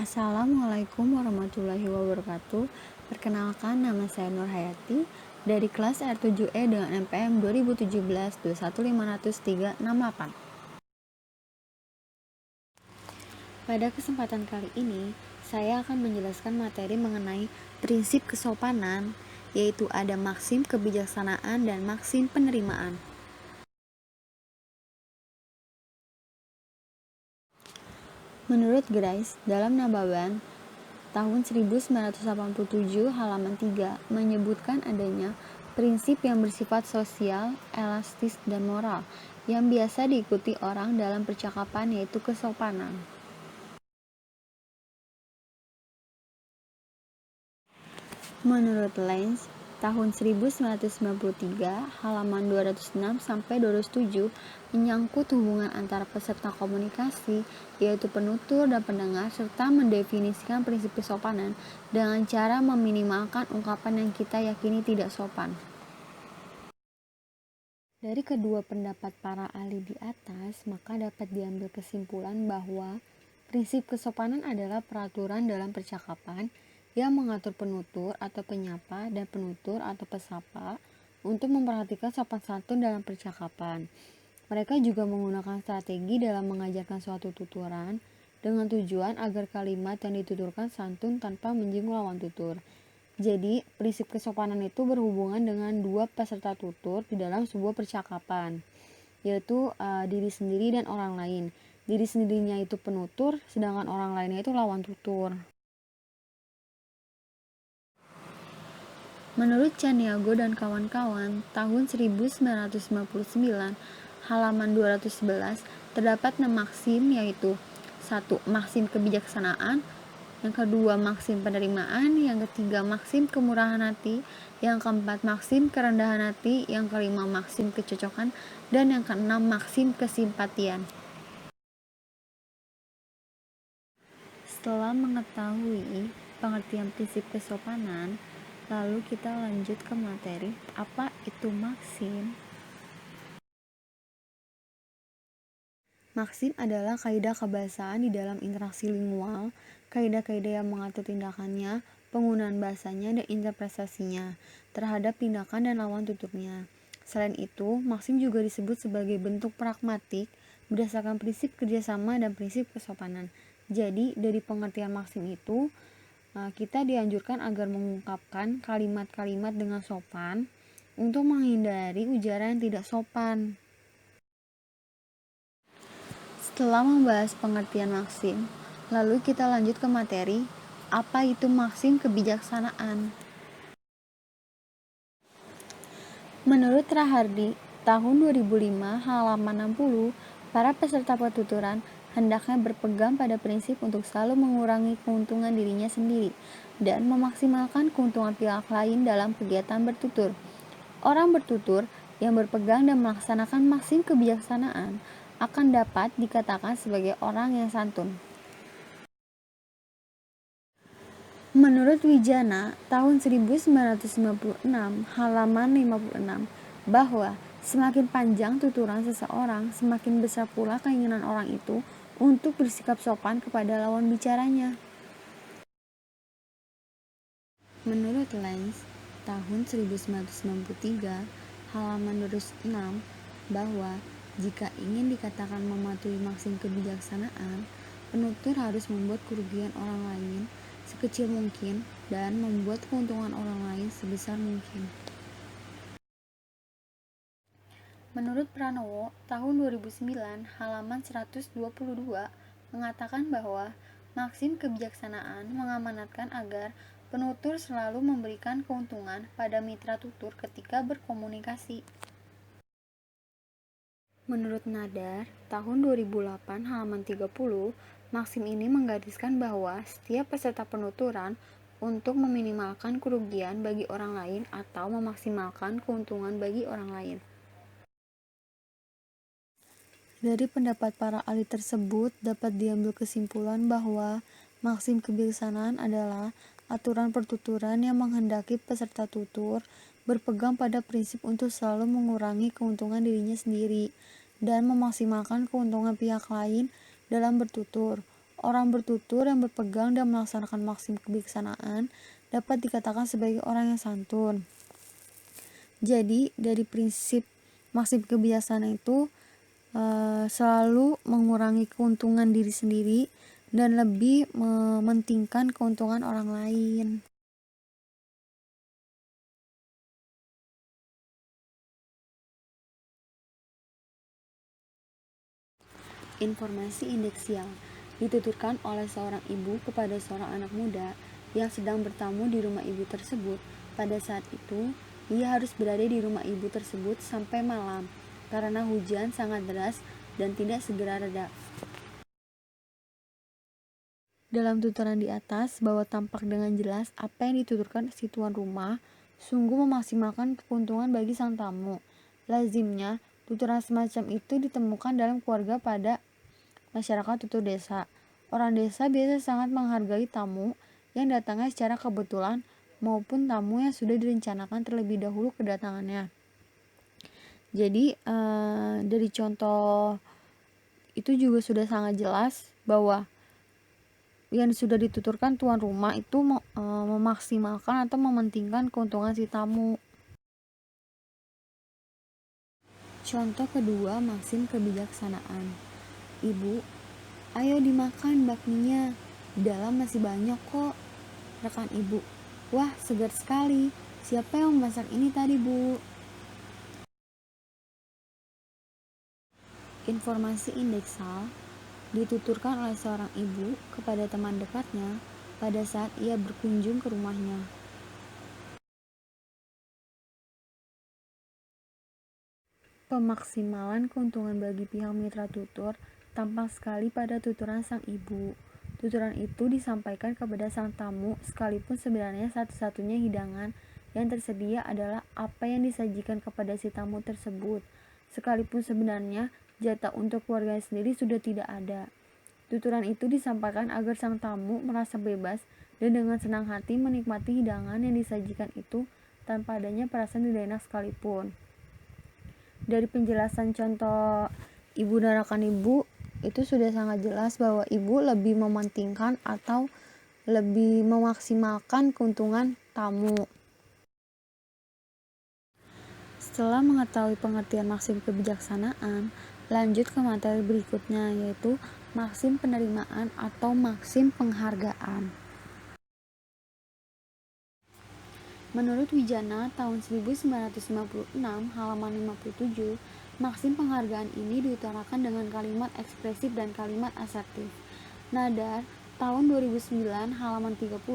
Assalamualaikum warahmatullahi wabarakatuh. Perkenalkan, nama saya Nur Hayati dari kelas R7E dengan NPM 2017 2150368. Pada kesempatan kali ini, saya akan menjelaskan materi mengenai prinsip kesopanan, yaitu ada maksim kebijaksanaan dan maksim penerimaan. Menurut Grice, dalam Nabawan tahun 1987 halaman 3 menyebutkan adanya prinsip yang bersifat sosial, elastis, dan moral yang biasa diikuti orang dalam percakapan, yaitu kesopanan. Menurut Lenz, tahun 1993 halaman 206 sampai 207 menyangkut hubungan antara peserta komunikasi, yaitu penutur dan pendengar, serta mendefinisikan prinsip kesopanan dengan cara meminimalkan ungkapan yang kita yakini tidak sopan. Dari kedua pendapat para ahli di atas, maka dapat diambil kesimpulan bahwa prinsip kesopanan adalah peraturan dalam percakapan yang mengatur penutur atau penyapa dan penutur atau pesapa untuk memperhatikan sopan santun dalam percakapan. Mereka juga menggunakan strategi dalam mengajarkan suatu tuturan dengan tujuan agar kalimat yang dituturkan santun tanpa menyinggung lawan tutur. Jadi, prinsip kesopanan itu berhubungan dengan dua peserta tutur di dalam sebuah percakapan, yaitu diri sendiri dan orang lain. Diri sendirinya itu penutur, sedangkan orang lainnya itu lawan tutur. Menurut Caniago dan kawan-kawan, tahun 1959, halaman 211, terdapat 6 maksim, yaitu 1. Maksim kebijaksanaan, yang kedua maksim penerimaan, yang ketiga maksim kemurahan hati, yang keempat maksim kerendahan hati, yang kelima maksim kecocokan, dan yang keenam maksim kesimpatian. Setelah mengetahui pengertian prinsip kesopanan, lalu kita lanjut ke materi, apa itu maksim? Maksim adalah kaidah kebahasaan di dalam interaksi lingual, kaidah-kaidah yang mengatur tindakannya, penggunaan bahasanya, dan interpretasinya terhadap tindakan dan lawan tuturnya. Selain itu, maksim juga disebut sebagai bentuk pragmatik berdasarkan prinsip kerjasama dan prinsip kesopanan. Jadi, dari pengertian maksim itu, kita dianjurkan agar mengungkapkan kalimat-kalimat dengan sopan untuk menghindari ujaran yang tidak sopan. Setelah membahas pengertian maksim, lalu kita lanjut ke materi, apa itu maksim kebijaksanaan? Menurut Rahardi, tahun 2005 halaman 60, para peserta pertuturan hendaknya berpegang pada prinsip untuk selalu mengurangi keuntungan dirinya sendiri dan memaksimalkan keuntungan pihak lain dalam kegiatan bertutur. Orang bertutur yang berpegang dan melaksanakan maksim kebijaksanaan akan dapat dikatakan sebagai orang yang santun. Menurut Wijana, tahun 1996, halaman 56, bahwa semakin panjang tuturan seseorang, semakin besar pula keinginan orang itu untuk bersikap sopan kepada lawan bicaranya. Menurut Lenz, tahun 1993, halaman 206, bahwa jika ingin dikatakan mematuhi maksim kebijaksanaan, penutur harus membuat kerugian orang lain sekecil mungkin dan membuat keuntungan orang lain sebesar mungkin. Menurut Pranowo, tahun 2009, halaman 122, mengatakan bahwa maksim kebijaksanaan mengamanatkan agar penutur selalu memberikan keuntungan pada mitra tutur ketika berkomunikasi. Menurut Nadar, tahun 2008, halaman 30, maksim ini menggariskan bahwa setiap peserta penuturan untuk meminimalkan kerugian bagi orang lain atau memaksimalkan keuntungan bagi orang lain. Dari pendapat para ahli tersebut dapat diambil kesimpulan bahwa maksim kebijaksanaan adalah aturan pertuturan yang menghendaki peserta tutur berpegang pada prinsip untuk selalu mengurangi keuntungan dirinya sendiri dan memaksimalkan keuntungan pihak lain dalam bertutur. Orang bertutur yang berpegang dan melaksanakan maksim kebijaksanaan dapat dikatakan sebagai orang yang santun. Jadi dari prinsip maksim kebijaksanaan itu selalu mengurangi keuntungan diri sendiri dan lebih mementingkan keuntungan orang lain. Informasi indeksial dituturkan oleh seorang ibu kepada seorang anak muda yang sedang bertamu di rumah ibu tersebut. Pada saat itu, ia harus berada di rumah ibu tersebut sampai malam karena hujan sangat deras dan tidak segera reda. Dalam tuturan di atas, bahwa tampak dengan jelas apa yang dituturkan si tuan rumah sungguh memaksimalkan keuntungan bagi sang tamu. Lazimnya, tuturan semacam itu ditemukan dalam keluarga pada masyarakat tutur desa. Orang desa biasa sangat menghargai tamu yang datangnya secara kebetulan maupun tamu yang sudah direncanakan terlebih dahulu kedatangannya. Jadi dari contoh itu juga sudah sangat jelas bahwa yang sudah dituturkan tuan rumah itu memaksimalkan atau mementingkan keuntungan si tamu. Contoh kedua, maksim kebijaksanaan. Ibu, ayo dimakan bakminya, di dalam masih banyak kok. Rekan ibu, wah segar sekali, siapa yang memasak ini tadi bu? Informasi indeksal dituturkan oleh seorang ibu kepada teman dekatnya pada saat ia berkunjung ke rumahnya. Pemaksimalan keuntungan bagi pihak mitra tutur tampak sekali pada tuturan sang ibu. Tuturan itu disampaikan kepada sang tamu sekalipun sebenarnya satu-satunya hidangan yang tersedia adalah apa yang disajikan kepada si tamu tersebut. Sekalipun sebenarnya jatah untuk keluarga sendiri sudah tidak ada. Tuturan itu disampaikan agar sang tamu merasa bebas dan dengan senang hati menikmati hidangan yang disajikan itu tanpa adanya perasaan tidak enak sekalipun. Dari penjelasan contoh ibu dan rekan ibu itu sudah sangat jelas bahwa ibu lebih mementingkan atau lebih memaksimalkan keuntungan tamu. Setelah mengetahui pengertian maksim kebijaksanaan, lanjut ke materi berikutnya, yaitu maksim penerimaan atau maksim penghargaan. Menurut Wijana tahun 1956 halaman 57, maksim penghargaan ini diutarakan dengan kalimat ekspresif dan kalimat asertif. Nadar tahun 2009 halaman 30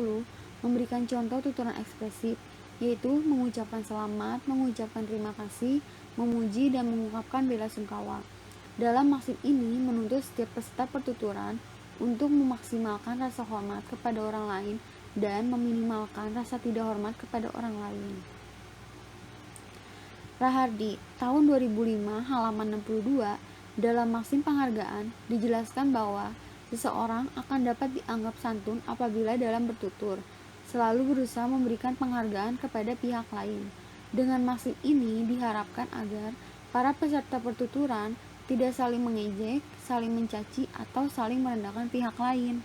memberikan contoh tuturan ekspresif, yaitu mengucapkan selamat, mengucapkan terima kasih, memuji, dan mengungkapkan bela sungkawa. Dalam maksim ini menuntut setiap peserta pertuturan untuk memaksimalkan rasa hormat kepada orang lain dan meminimalkan rasa tidak hormat kepada orang lain. Rahardi, tahun 2005, halaman 62, dalam maksim penghargaan dijelaskan bahwa seseorang akan dapat dianggap santun apabila dalam bertutur selalu berusaha memberikan penghargaan kepada pihak lain. Dengan maksim ini diharapkan agar para peserta pertuturan tidak saling mengejek, saling mencaci, atau saling merendahkan pihak lain.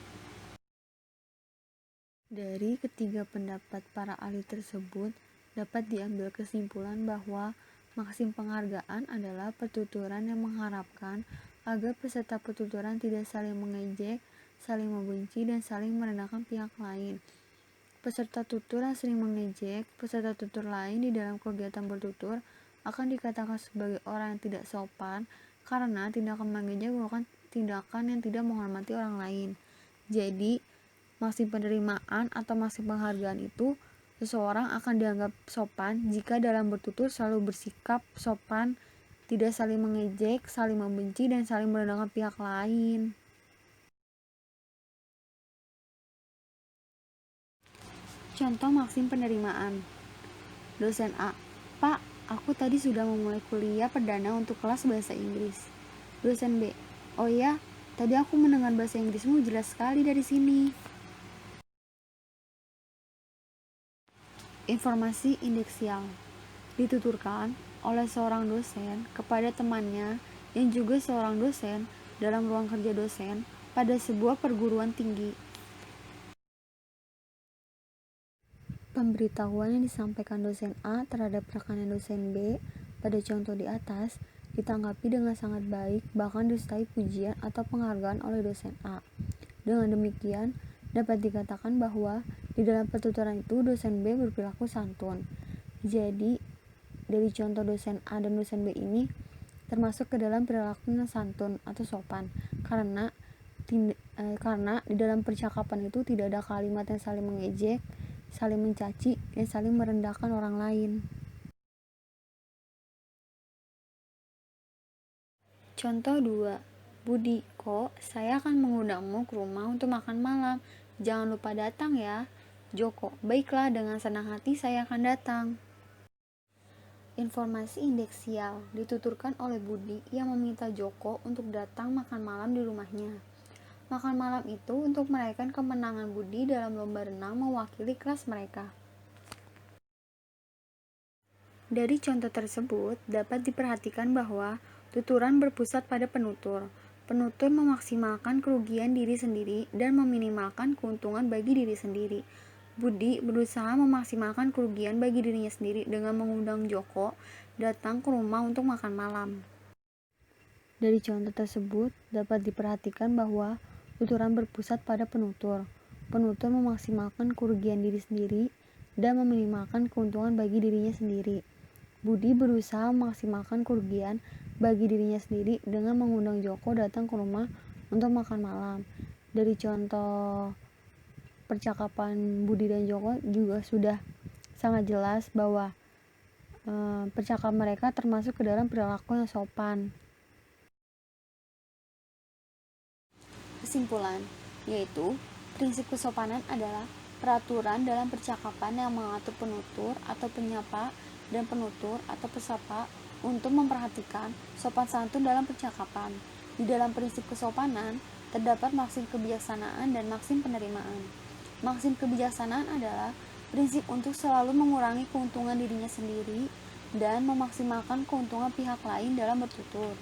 Dari ketiga pendapat para ahli tersebut, dapat diambil kesimpulan bahwa maksim penghargaan adalah pertuturan yang mengharapkan agar peserta pertuturan tidak saling mengejek, saling membenci, dan saling merendahkan pihak lain. Peserta tutur yang sering mengejek peserta tutur lain di dalam kegiatan bertutur akan dikatakan sebagai orang yang tidak sopan karena tindakan mengejek merupakan tindakan yang tidak menghormati orang lain. Jadi, maksim penerimaan atau maksim penghargaan itu seseorang akan dianggap sopan jika dalam bertutur selalu bersikap sopan, tidak saling mengejek, saling membenci, dan saling merendahkan pihak lain. Contoh maksim penerimaan. Dosen A, Pak, aku tadi sudah memulai kuliah perdana untuk kelas bahasa Inggris. Dosen B, oh ya, tadi aku mendengar bahasa Inggrismu jelas sekali dari sini. Informasi indeksial dituturkan oleh seorang dosen kepada temannya yang juga seorang dosen dalam ruang kerja dosen pada sebuah perguruan tinggi. Pemberitahuan yang disampaikan dosen A terhadap rekanan dosen B pada contoh di atas ditanggapi dengan sangat baik, bahkan disertai pujian atau penghargaan oleh dosen A. Dengan demikian, dapat dikatakan bahwa di dalam pertuturan itu dosen B berperilaku santun. Jadi, dari contoh dosen A dan dosen B ini termasuk ke dalam perilaku yang santun atau sopan, karena di dalam percakapan itu tidak ada kalimat yang saling mengejek, saling mencaci, dan saling merendahkan orang lain. Contoh 2. Budi, kok saya akan mengundangmu ke rumah untuk makan malam. Jangan lupa datang ya. Joko, baiklah, dengan senang hati saya akan datang. Informasi indeksial dituturkan oleh Budi yang meminta Joko untuk datang makan malam di rumahnya. Makan malam itu untuk merayakan kemenangan Budi dalam lomba renang mewakili kelas mereka. Dari contoh tersebut, dapat diperhatikan bahwa tuturan berpusat pada penutur. Penutur memaksimalkan kerugian diri sendiri dan meminimalkan keuntungan bagi diri sendiri. Budi berusaha memaksimalkan kerugian bagi dirinya sendiri dengan mengundang Joko datang ke rumah untuk makan malam. Dari contoh tersebut, dapat diperhatikan bahwa tuturan berpusat pada penutur. Penutur memaksimalkan kerugian diri sendiri dan meminimalkan keuntungan bagi dirinya sendiri. Budi berusaha memaksimalkan kerugian bagi dirinya sendiri dengan mengundang Joko datang ke rumah untuk makan malam. Dari contoh percakapan Budi dan Joko juga sudah sangat jelas bahwa percakapan mereka termasuk ke dalam perilaku yang sopan. Kesimpulan, yaitu prinsip kesopanan adalah peraturan dalam percakapan yang mengatur penutur atau penyapa dan penutur atau pesapa untuk memperhatikan sopan santun dalam percakapan. Di dalam prinsip kesopanan terdapat maksim kebijaksanaan dan maksim penerimaan. Maksim kebijaksanaan adalah prinsip untuk selalu mengurangi keuntungan dirinya sendiri dan memaksimalkan keuntungan pihak lain dalam bertutur.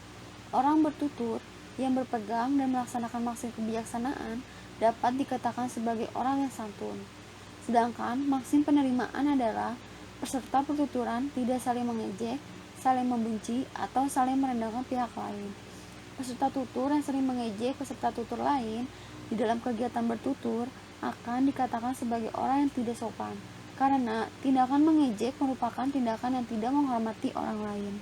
Orang bertutur yang berpegang dan melaksanakan maksim kebijaksanaan dapat dikatakan sebagai orang yang santun. Sedangkan maksim penerimaan adalah peserta pertuturan tidak saling mengejek, saling membenci, atau saling merendahkan pihak lain. Peserta tutur yang sering mengejek peserta tutur lain di dalam kegiatan bertutur akan dikatakan sebagai orang yang tidak sopan, karena tindakan mengejek merupakan tindakan yang tidak menghormati orang lain.